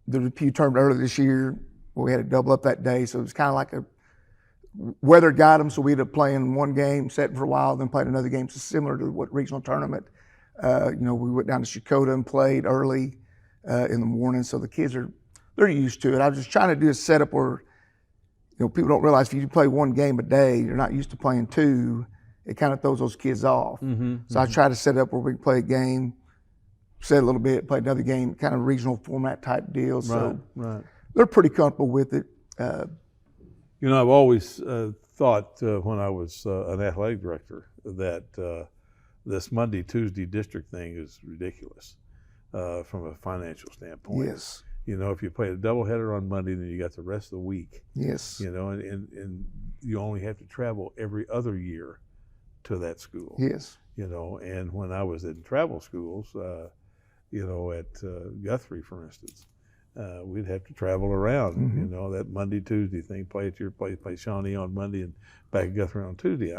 Depew tournament earlier this year. We had a double up that day, so it was kind of like weather got them, so we ended up playing one game, sitting for a while, then played another game. So similar to what regional tournament. We went down to Shakota and played early in the morning, so the kids they're used to it. I was just trying to do a setup where, people don't realize if you play one game a day, you're not used to playing 2. It kind of throws those kids off. So I try to set up where we can play a game, set a little bit, play another game, kind of regional format type deal. So they're pretty comfortable with it. I've always thought when I was an athletic director that this Monday, Tuesday district thing is ridiculous from a financial standpoint. Yes. If you play a doubleheader on Monday, then you got the rest of the week. Yes. And you only have to travel every other year to that school. Yes. And when I was in travel schools, at Guthrie, for instance, we'd have to travel around. You know, that Monday, Tuesday thing, play at your place, play Shawnee on Monday and back at Guthrie on Tuesday.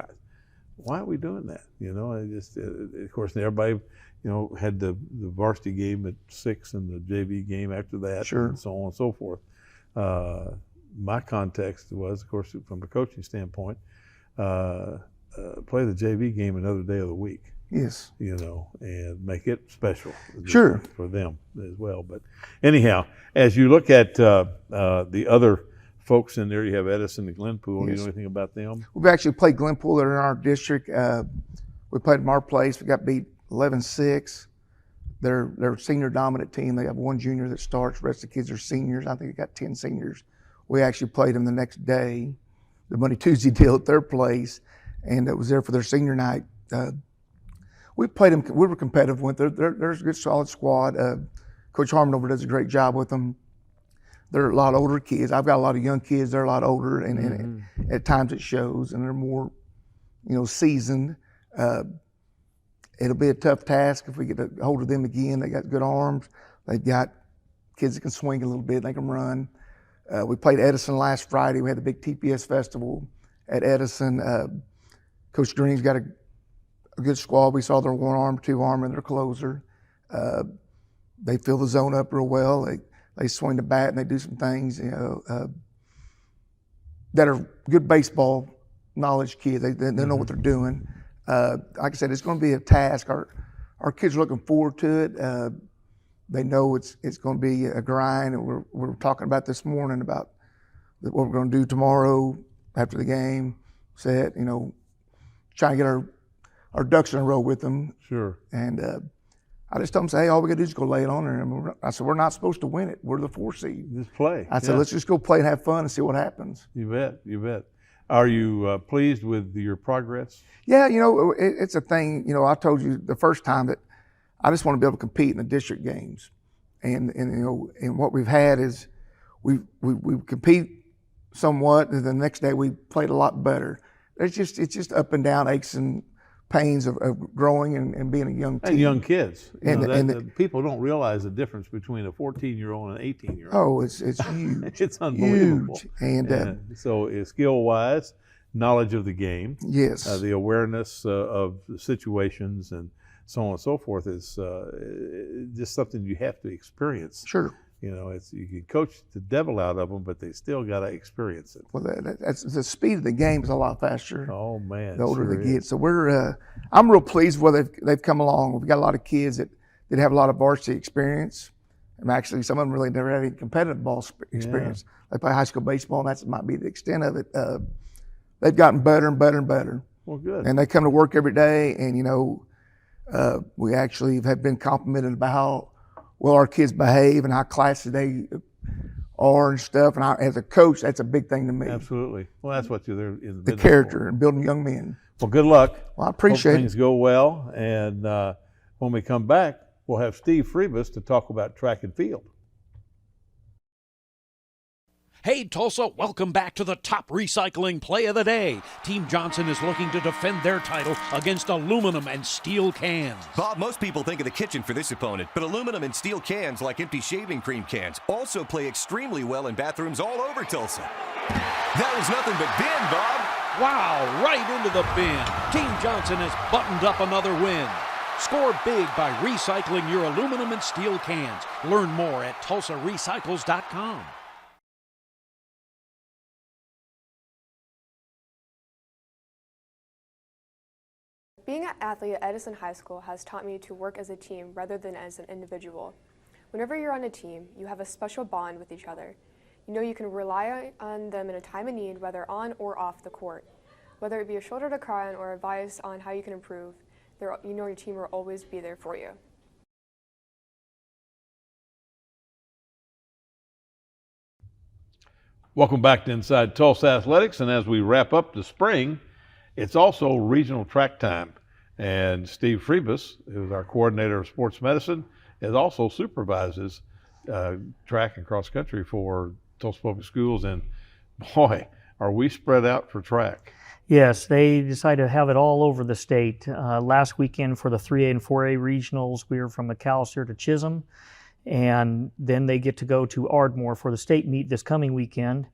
Why are we doing that? You know, I just, of course, everybody, you know, had the varsity game at 6 and the JV game after that, Sure. and so on and so forth. My context was, of course, from a coaching standpoint, play the JV game another day of the week. Yes. You know, and make it special. Sure. For them as well. But anyhow, as you look at the other folks in there, you have Edison and Glenpool. Yes. You know anything about them? We've actually played Glenpool. They're in our district. We played them our place. We got beat 11-6. They're a senior dominant team. They have one junior that starts. The rest of the kids are seniors. I think they got 10 seniors. We actually played them the next day, the Monday, Tuesday deal at their place, and it was there for their senior night. We played them. We were competitive with them. There's a good, solid squad. Coach Harmon over does a great job with them. They're a lot older kids. I've got a lot of young kids. They're a lot older, and at times it shows. And they're more, you know, seasoned. It'll be a tough task if we get a hold of them again. They got good arms. They've got kids that can swing a little bit. They can run. We played Edison last Friday. We had the big TPS festival at Edison. Coach Green's got a good squad. We saw their one-arm, two-arm, and their closer. They fill the zone up real well. They swing the bat and they do some things, you know, that are good baseball knowledge kids. They know what they're doing. Like I said, it's going to be a task. Our kids are looking forward to it. They know it's going to be a grind, and we're talking about this morning about what we're going to do tomorrow after the game. Set, you know, try and get our ducks in a row with them. Sure. And I just told them, say, hey, all we got to do is go lay it on there. And I said, we're not supposed to win it. We're the 4 seed. Just play. I said, let's just go play and have fun and see what happens. You bet. You bet. Are you pleased with your progress? Yeah, you know, it's a thing. You know, I told you the first time that I just want to be able to compete in the district games, and you know, and what we've had is we compete somewhat, and the next day we played a lot better. It's just up and down, aches and pains of growing and being a young team. And young kids. And people don't realize the difference between a 14-year-old and an 18-year-old. Oh, it's huge. It's unbelievable. Huge. And so skill-wise, knowledge of the game. Yes. The awareness of the situations and so on and so forth is just something you have to experience. Sure. You know, you can coach the devil out of them, but they still got to experience it. Well, that's the speed of the game is a lot faster. Oh man, the older sure they get. So I'm real pleased with where they've come along. We've got a lot of kids that have a lot of varsity experience, and actually some of them really never had any competitive ball experience. Yeah. They play high school baseball, and that might be the extent of it. They've gotten better and better and better. Well, good. And they come to work every day, and you know, we actually have been complimented about how well our kids behave and how classy they are and stuff. And as a coach, that's a big thing to me. Absolutely. Well, that's what you're there in the character and building young men. Well, good luck. Well, I appreciate Hope things go well. And when we come back, we'll have Steve Friebus to talk about track and field. Hey, Tulsa, welcome back to the top recycling play of the day. Team Johnson is looking to defend their title against aluminum and steel cans. Bob, most people think of the kitchen for this opponent, but aluminum and steel cans, like empty shaving cream cans, also play extremely well in bathrooms all over Tulsa. That was nothing but bin, Bob. Wow, right into the bin. Team Johnson has buttoned up another win. Score big by recycling your aluminum and steel cans. Learn more at TulsaRecycles.com. Being an athlete at Edison High School has taught me to work as a team rather than as an individual. Whenever you're on a team, you have a special bond with each other. You know you can rely on them in a time of need, whether on or off the court. Whether it be a shoulder to cry on or advice on how you can improve, you know your team will always be there for you. Welcome back to Inside Tulsa Athletics, and as we wrap up the spring, it's also regional track time. And Steve Friebus, who's our coordinator of sports medicine, also supervises track and cross country for Tulsa Public Schools. And boy, are we spread out for track. Yes, they decided to have it all over the state. Last weekend for the 3A and 4A regionals, we were from McAllister to Chisholm. And then they get to go to Ardmore for the state meet this coming weekend,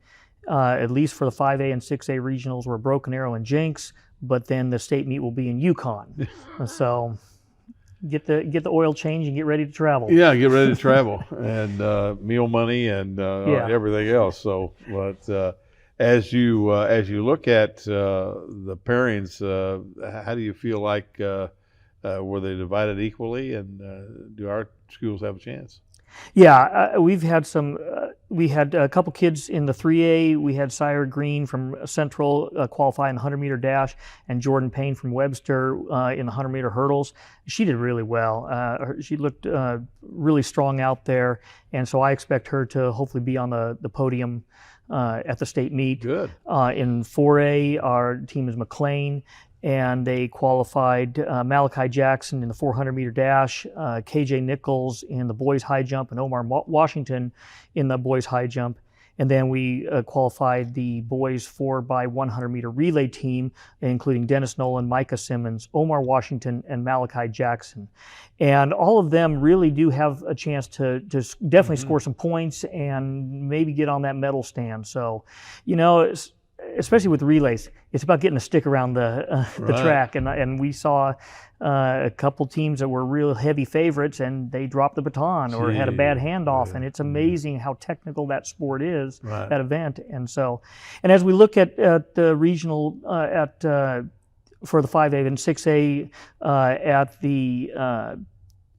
at least for the 5A and 6A regionals were Broken Arrow and Jenks, but then the state meet will be in Yukon. So get the oil change and get ready to travel. Yeah, get ready to travel, and meal money and everything else. So, but as you look at the pairings, how do you feel like were they divided equally, and do our schools have a chance? Yeah, we've had some. We had a couple kids in the 3A. We had Sire Green from Central qualify in the 100-meter dash, and Jordan Payne from Webster in the 100-meter hurdles. She did really well. She looked really strong out there, and so I expect her to hopefully be on the podium at the state meet. Good. In 4A, our team is McLean, and they qualified Malachi Jackson in the 400-meter dash, KJ Nichols in the boys high jump, and Omar Washington in the boys high jump. And then we qualified the boys 4x100-meter relay team, including Dennis Nolan, Micah Simmons, Omar Washington, and Malachi Jackson. And all of them really do have a chance to definitely score some points and maybe get on that medal stand. So, you know, especially with relays, it's about getting a stick around the track. And we saw a couple teams that were real heavy favorites, and they dropped the baton or had a bad handoff. And it's amazing how technical that sport is, that event. And so, and as we look at the regional for the 5A and 6A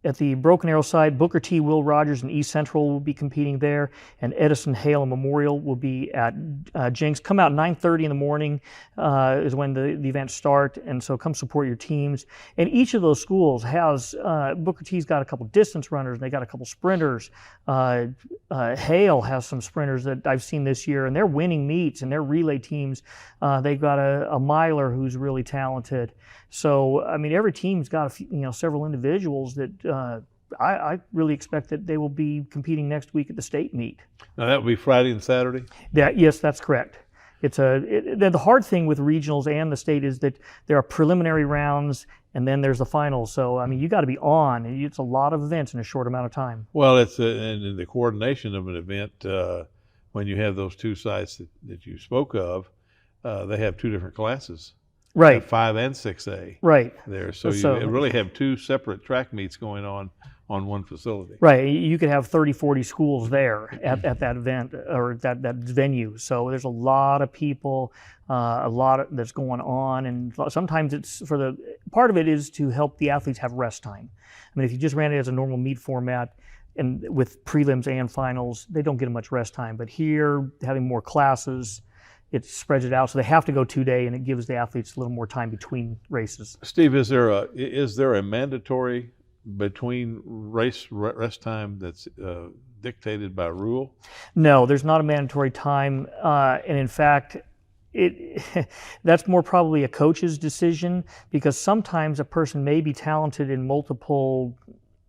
at the Broken Arrow side, Booker T, Will Rodgers, and East Central will be competing there, and Edison, Hale, and Memorial will be at Jenks. Come out 9:30 in the morning is when the events start, and so come support your teams. And each of those schools has, Booker T's got a couple distance runners, and they got a couple sprinters. Hale has some sprinters that I've seen this year, and they're winning meets, and their relay teams, they've got a miler who's really talented. So, I mean, every team's got several individuals that I really expect that they will be competing next week at the state meet. Now that will be Friday and Saturday? Yes, that's correct. The hard thing with regionals and the state is that there are preliminary rounds and then there's the finals. So, I mean, you got to be on. It's a lot of events in a short amount of time. Well, it's and the coordination of an event, when you have those two sites that you spoke of, they have two different classes. Right. 5 and 6A. Right. There. So you really have two separate track meets going on one facility. Right. You could have 30, 40 schools there at that event or that venue. So there's a lot of people, a lot that's going on. And sometimes it's part of it is to help the athletes have rest time. I mean, if you just ran it as a normal meet format and with prelims and finals, they don't get much rest time. But here, having more classes, it spreads it out, so they have to go 2-day, and it gives the athletes a little more time between races. Steve, is there a mandatory between race rest time that's dictated by rule? No, there's not a mandatory time, and in fact, that's more probably a coach's decision, because sometimes a person may be talented in multiple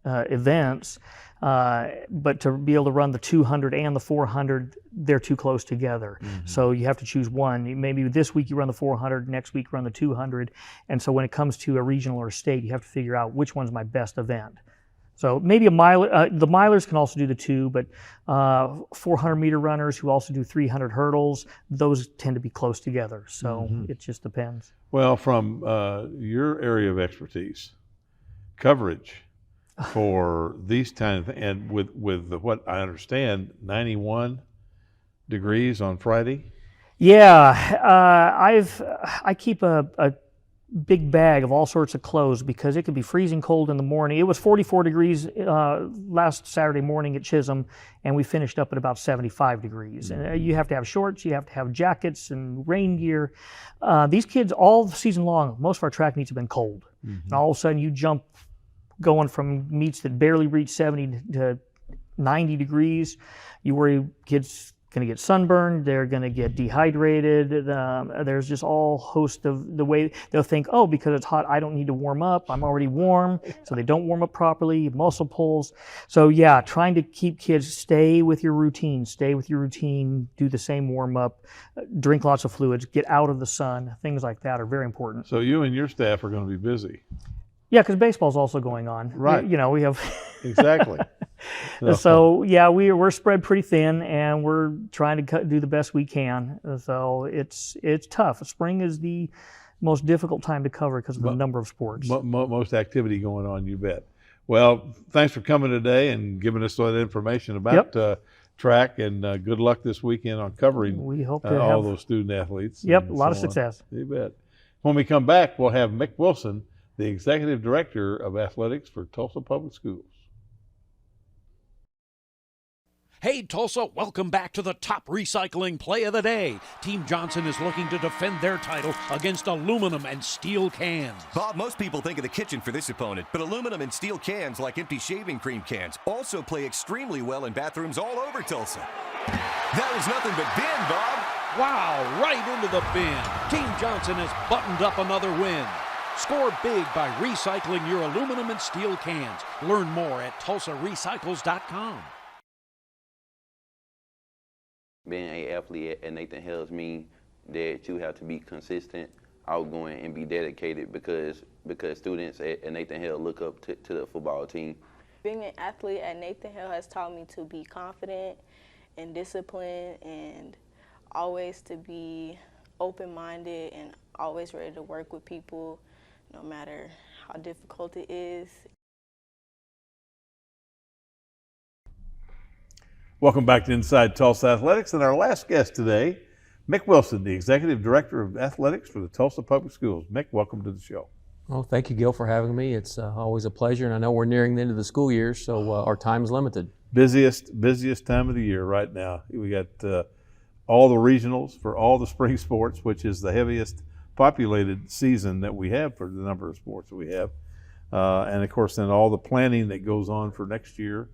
events, but to be able to run the 200 and the 400, they're too close together. Mm-hmm. So you have to choose one. Maybe this week you run the 400, next week you run the 200. And so when it comes to a regional or a state, you have to figure out which one's my best event. So maybe a miler, the milers can also do the 2, but 400-meter runners who also do 300 hurdles, those tend to be close together. So it just depends. Well, from your area of expertise, coverage for these kind of things, and with what I understand, 91 degrees on Friday. Yeah, I keep a big bag of all sorts of clothes because it could be freezing cold in the morning. It was 44 degrees last Saturday morning at Chisholm, and we finished up at about 75 degrees. And you have to have shorts, you have to have jackets and rain gear. These kids all season long, most of our track meets have been cold. And all of a sudden you jump going from meets that barely reach 70 to 90 degrees. You worry kids going to get sunburned, they're going to get dehydrated. There's just all host of the way they'll think, oh, because it's hot, I don't need to warm up. I'm already warm. So they don't warm up properly, muscle pulls. So yeah, trying to keep kids, stay with your routine, do the same warm up, drink lots of fluids, get out of the sun. Things like that are very important. So you and your staff are going to be busy. Yeah, because baseball's also going on. Right. We have Exactly. So yeah, we're spread pretty thin, and we're trying to do the best we can. So it's tough. Spring is the most difficult time to cover because of the number of sports. Most activity going on, you bet. Well, thanks for coming today and giving us all that information about track, and good luck this weekend on covering We hope to all have those student athletes. Yep, and a lot of so on. success. You bet. When we come back, we'll have Mick Wilson, the Executive Director of Athletics for Tulsa Public Schools. Hey Tulsa, welcome back to the top recycling play of the day. Team Johnson is looking to defend their title against aluminum and steel cans. Bob, most people think of the kitchen for this opponent, but aluminum and steel cans, like empty shaving cream cans, also play extremely well in bathrooms all over Tulsa. That was nothing but bin, Bob. Wow, right into the bin. Team Johnson has buttoned up another win. Score big by recycling your aluminum and steel cans. Learn more at tulsarecycles.com. Being an athlete at Nathan Hale's mean that you have to be consistent, outgoing, and be dedicated because students at Nathan Hale look up to the football team. Being an athlete at Nathan Hale has taught me to be confident and disciplined, and always to be open-minded and always ready to work with people no matter how difficult it is. Welcome back to Inside Tulsa Athletics, and our last guest today, Mick Wilson, the Executive Director of Athletics for the Tulsa Public Schools. Mick, welcome to the show. Well, thank you, Gil, for having me. It's always a pleasure, and I know we're nearing the end of the school year, so our time is limited. Busiest time of the year right now. We got all the regionals for all the spring sports, which is the heaviest populated season that we have for the number of sports that we have. And of course, then all the planning that goes on for next year.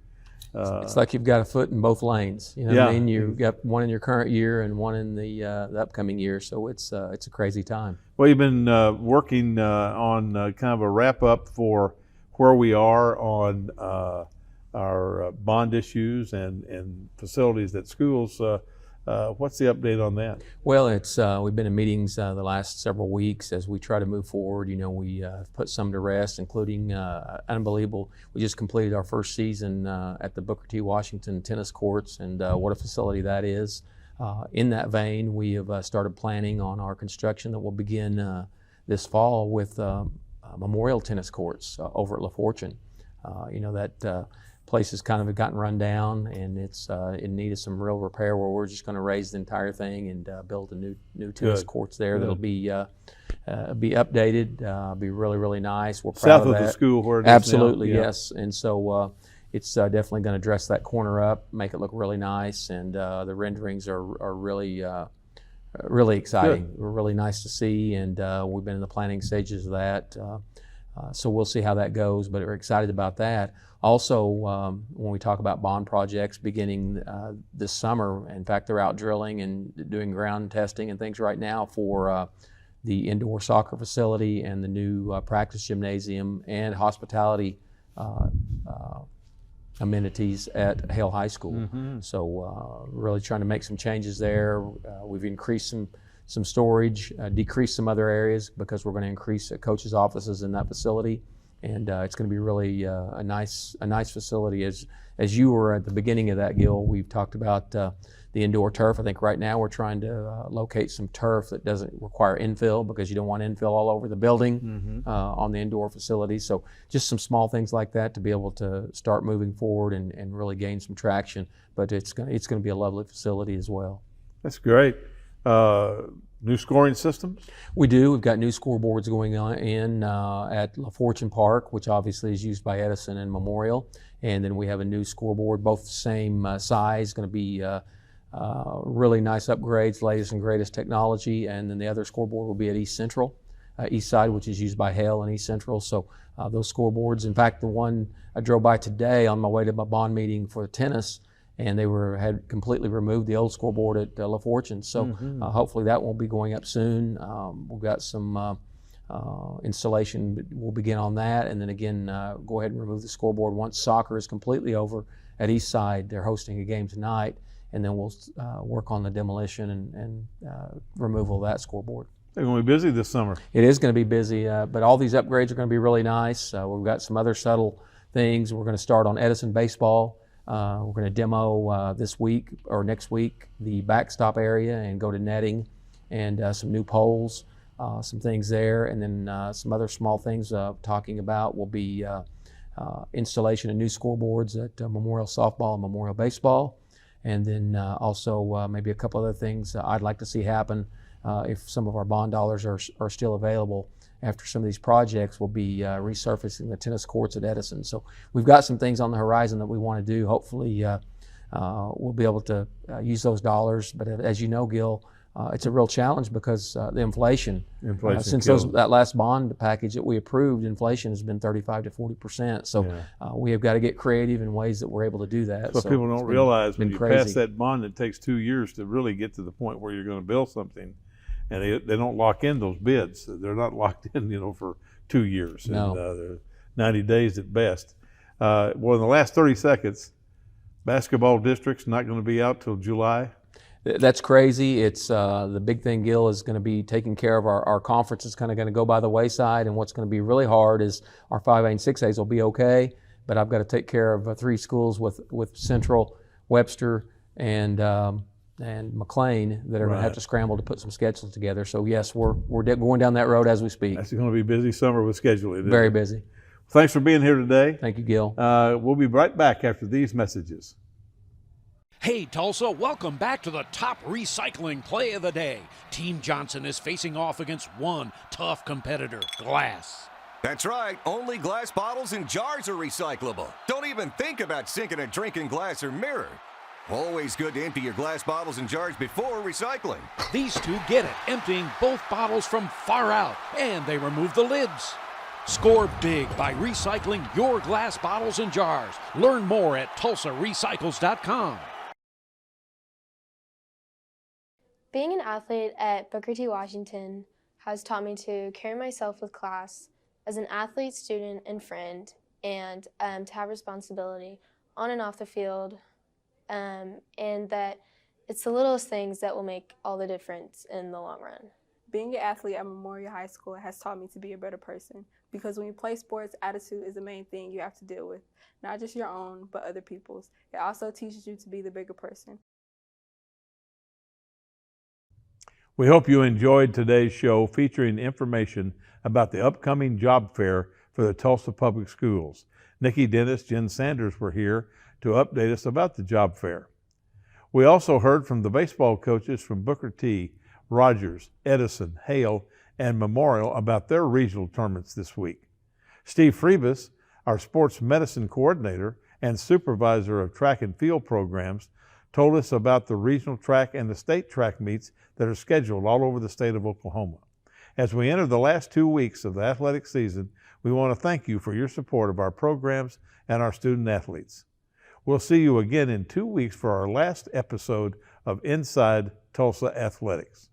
It's like you've got a foot in both lanes. You know what I mean? You've got one in your current year and one in the upcoming year. So it's a crazy time. Well, you've been working on kind of a wrap up for where we are on our bond issues and facilities at schools. What's the update on that? Well, it's we've been in meetings the last several weeks as we try to move forward. You know, we put some to rest, including unbelievable. We just completed our first season at the Booker T. Washington tennis courts, and what a facility that is. In that vein, we have started planning on our construction that will begin this fall with Memorial tennis courts over at La Fortune. You know, that place has kind of gotten run down, and it's in need of some real repair, where we're just going to raise the entire thing and build a new tennis courts there. That'll be updated, be really nice. We're proud of that. South of the school where it is Absolutely, now. yes. And so it's definitely going to dress that corner up, make it look really nice, and the renderings are really exciting. Good. Really nice to see, and we've been in the planning stages of that. So we'll see how that goes, but we're excited about that. Also, when we talk about bond projects beginning this summer, in fact, they're out drilling and doing ground testing and things right now for the indoor soccer facility and the new practice gymnasium and hospitality amenities at Hale High School. Mm-hmm. So really trying to make some changes there. We've increased some storage, decreased some other areas because we're going to increase coaches' offices in that facility. And it's going to be really a nice facility. As you were at the beginning of that, Gil, we've talked about the indoor turf. I think right now we're trying to locate some turf that doesn't require infill, because you don't want infill all over the building on the indoor facility. So just some small things like that to be able to start moving forward and really gain some traction. But it's going to be a lovely facility as well. That's great. New scoring systems? We do. We've got new scoreboards going on at La Fortune Park, which obviously is used by Edison and Memorial. And then we have a new scoreboard, both the same size, going to be really nice upgrades, latest and greatest technology. And then the other scoreboard will be at East Central, East Side, which is used by Hale and East Central. So those scoreboards, in fact, the one I drove by today on my way to my bond meeting for tennis, and they had completely removed the old scoreboard at La Fortune. So hopefully that won't be going up soon. We've got some installation we'll begin on that, and then again go ahead and remove the scoreboard once soccer is completely over at East Side. They're hosting a game tonight, and then we'll work on the demolition and removal of that scoreboard. They're going to be busy this summer. It is going to be busy, but all these upgrades are going to be really nice. We've got some other subtle things. We're going to start on Edison baseball. We're going to demo this week or next week the backstop area and go to netting and some new poles, some things there, and then some other small things talking about will be installation of new scoreboards at Memorial Softball and Memorial Baseball, and then also maybe a couple other things I'd like to see happen if some of our bond dollars are still available. After some of these projects, we'll be resurfacing the tennis courts at Edison. So we've got some things on the horizon that we want to do. Hopefully we'll be able to use those dollars. But as you know, Gil, it's a real challenge because the inflation since that last bond package that we approved, inflation has been 35 to 40%. So we have got to get creative in ways that we're able to do that. So people don't realize when you pass that bond, it takes 2 years to really get to the point where you're going to build something. And they don't lock in those bids. They're not locked in, for 2 years. No. And they're 90 days at best. Well, in the last 30 seconds, basketball district's not going to be out till July. That's crazy. It's the big thing, Gil, is going to be taking care of our conference is kind of going to go by the wayside. And what's going to be really hard is our 5A and 6As will be okay, but I've got to take care of 3 schools with Central, Webster, and McLean that are going to have to scramble to put some schedules together. So yes, we're going down that road as we speak. It's going to be a busy summer with scheduling. Very busy. Thanks for being here today. Thank you, Gil. We'll be right back after these messages. Hey, Tulsa, welcome back to the top recycling play of the day. Team Johnson is facing off against one tough competitor, glass. That's right. Only glass bottles and jars are recyclable. Don't even think about sinking a drink in glass or mirror. Always good to empty your glass bottles and jars before recycling. These two get it, emptying both bottles from far out, and they remove the lids. Score big by recycling your glass bottles and jars. Learn more at TulsaRecycles.com. Being an athlete at Booker T. Washington has taught me to carry myself with class as an athlete, student, and friend, and to have responsibility on and off the field. And that it's the littlest things that will make all the difference in the long run. Being an athlete at Memorial High School has taught me to be a better person because when you play sports, attitude is the main thing you have to deal with, not just your own, but other people's. It also teaches you to be the bigger person. We hope you enjoyed today's show featuring information about the upcoming job fair for the Tulsa Public Schools. Nikki Dennis, Jen Sanders were here to update us about the job fair. We also heard from the baseball coaches from Booker T, Rodgers, Edison, Hale, and Memorial about their regional tournaments this week. Steve Friebus, our sports medicine coordinator and supervisor of track and field programs, told us about the regional track and the state track meets that are scheduled all over the state of Oklahoma. As we enter the last 2 weeks of the athletic season, we want to thank you for your support of our programs and our student athletes. We'll see you again in 2 weeks for our last episode of Inside Tulsa Athletics.